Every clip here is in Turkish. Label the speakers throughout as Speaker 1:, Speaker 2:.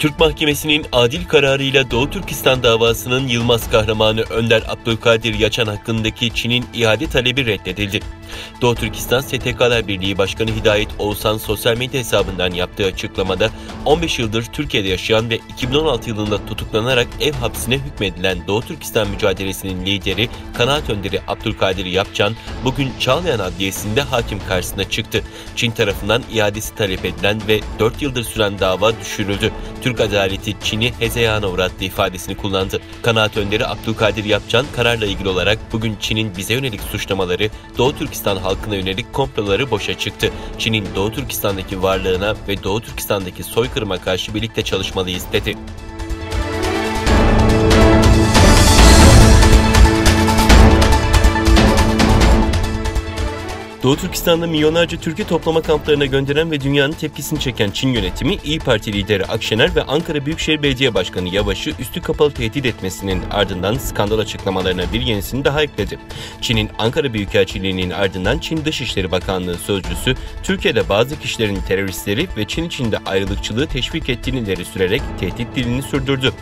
Speaker 1: Türk mahkemesinin adil kararıyla Doğu Türkistan davasının Yılmaz kahramanı Önder Abdülkadir Yaçan hakkındaki Çin'in iade talebi reddedildi. Doğu Türkistan STK'lar Birliği Başkanı Hidayet Oğuzhan sosyal medya hesabından yaptığı açıklamada 15 yıldır Türkiye'de yaşayan ve 2016 yılında tutuklanarak ev hapsine hükmedilen Doğu Türkistan mücadelesinin lideri, kanaat önderi Abdülkadir Yapcan bugün Çağlayan Adliyesi'nde hakim karşısına çıktı. Çin tarafından iadesi talep edilen ve 4 yıldır süren dava düşürüldü. Türk adaleti Çin'i hezeyana uğrattı ifadesini kullandı. Kanaat önderi Abdülkadir Yapcan kararla ilgili olarak bugün Çin'in bize yönelik suçlamaları, Doğu Türkistan halkına yönelik komploları boşa çıktı. Çin'in Doğu Türkistan'daki varlığına ve Doğu Türkistan'daki soykırıma karşı birlikte çalışmalıyız dedi. Doğu Türkistan'da milyonlarca Türk'ü toplama kamplarına gönderen ve dünyanın tepkisini çeken Çin yönetimi, İYİ Parti lideri Akşener ve Ankara Büyükşehir Belediye Başkanı Yavaş'ı üstü kapalı tehdit etmesinin ardından skandal açıklamalarına bir yenisini daha ekledi. Çin'in Ankara Büyükelçiliği'nin ardından Çin Dışişleri Bakanlığı sözcüsü, Türkiye'de bazı kişilerin teröristleri ve Çin içinde ayrılıkçılığı teşvik ettiğini ileri sürerek tehdit dilini sürdürdü.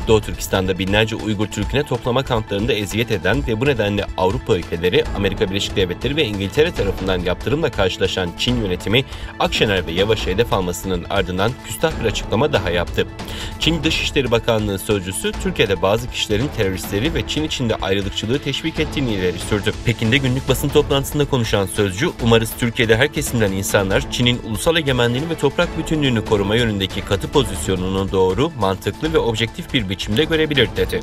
Speaker 1: Doğu Türkistan'da binlerce Uygur Türk'üne toplama kamplarında eziyet eden ve bu nedenle Avrupa ülkeleri, Amerika Birleşik Devletleri ve İngiltere tarafından yaptırımla karşılaşan Çin yönetimi, Akşener ve Yavaş'ı hedef almasının ardından küstah bir açıklama daha yaptı. Çin Dışişleri Bakanlığı sözcüsü, Türkiye'de bazı kişilerin teröristleri ve Çin içinde ayrılıkçılığı teşvik ettiğini ileri sürdü. Pekin'de günlük basın toplantısında konuşan sözcü, umarız Türkiye'de her kesimden insanlar Çin'in ulusal egemenliğini ve toprak bütünlüğünü koruma yönündeki katı pozisyonunu doğru, mantıklı ve objektif bir biçimde görebilir dedi.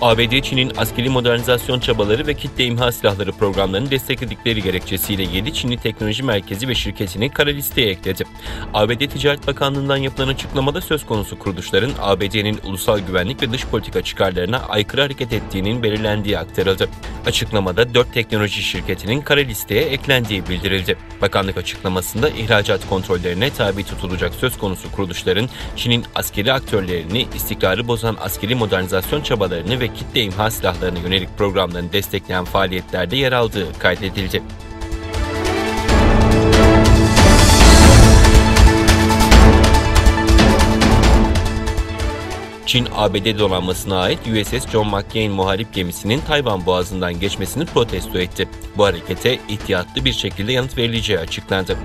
Speaker 1: ABD, Çin'in askeri modernizasyon çabaları ve kitle imha silahları programlarını destekledikleri gerekçesiyle 7 Çinli teknoloji merkezi ve şirketini kara listeye ekledi. ABD Ticaret Bakanlığı'ndan yapılan açıklamada söz konusu kuruluşların ABD'nin ulusal güvenlik ve dış politika çıkarlarına aykırı hareket ettiğinin belirlendiği aktarıldı. Açıklamada 4 teknoloji şirketinin kara listeye eklendiği bildirildi. Bakanlık açıklamasında ihracat kontrollerine tabi tutulacak söz konusu kuruluşların Çin'in askeri aktörlerini, istikrarı bozan askeri modernizasyon çabalarını ve kitle imha silahlarına yönelik programlarını destekleyen faaliyetlerde yer aldığı kaydedildi. Çin, ABD donanmasına ait USS John McCain muharip gemisinin Tayvan Boğazı'ndan geçmesini protesto etti. Bu harekete ihtiyatlı bir şekilde yanıt verileceği açıklandı.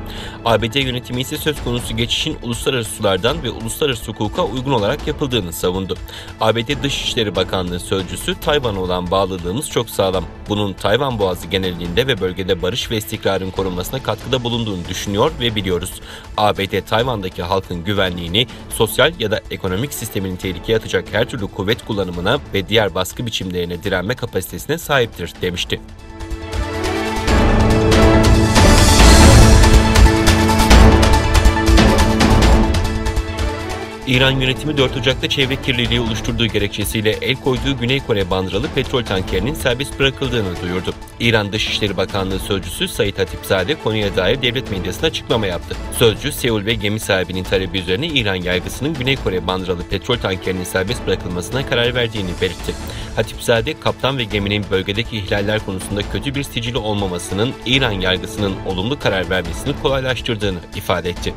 Speaker 1: ABD yönetimi ise söz konusu geçişin uluslararası sulardan ve uluslararası hukuka uygun olarak yapıldığını savundu. ABD Dışişleri Bakanlığı sözcüsü, Tayvan'a olan bağlılığımız çok sağlam. Bunun Tayvan Boğazı genelliğinde ve bölgede barış ve istikrarın korunmasına katkıda bulunduğunu düşünüyor ve biliyoruz. ABD, Tayvan'daki halkın güvenliğini, sosyal ya da ekonomik sistemin tehlikeye atacak her türlü kuvvet kullanımına ve diğer baskı biçimlerine direnme kapasitesine sahiptir demişti. İran yönetimi 4 Ocak'ta çevre kirliliği oluşturduğu gerekçesiyle el koyduğu Güney Kore bandıralı petrol tankerinin serbest bırakıldığını duyurdu. İran Dışişleri Bakanlığı sözcüsü Said Hatipzade konuya dair devlet medyasına açıklama yaptı. Sözcü, Seul ve gemi sahibinin talebi üzerine İran yargısının Güney Kore bandıralı petrol tankerinin serbest bırakılmasına karar verdiğini belirtti. Hatipzade, kaptan ve geminin bölgedeki ihlaller konusunda kötü bir sicili olmamasının İran yargısının olumlu karar vermesini kolaylaştırdığını ifade etti.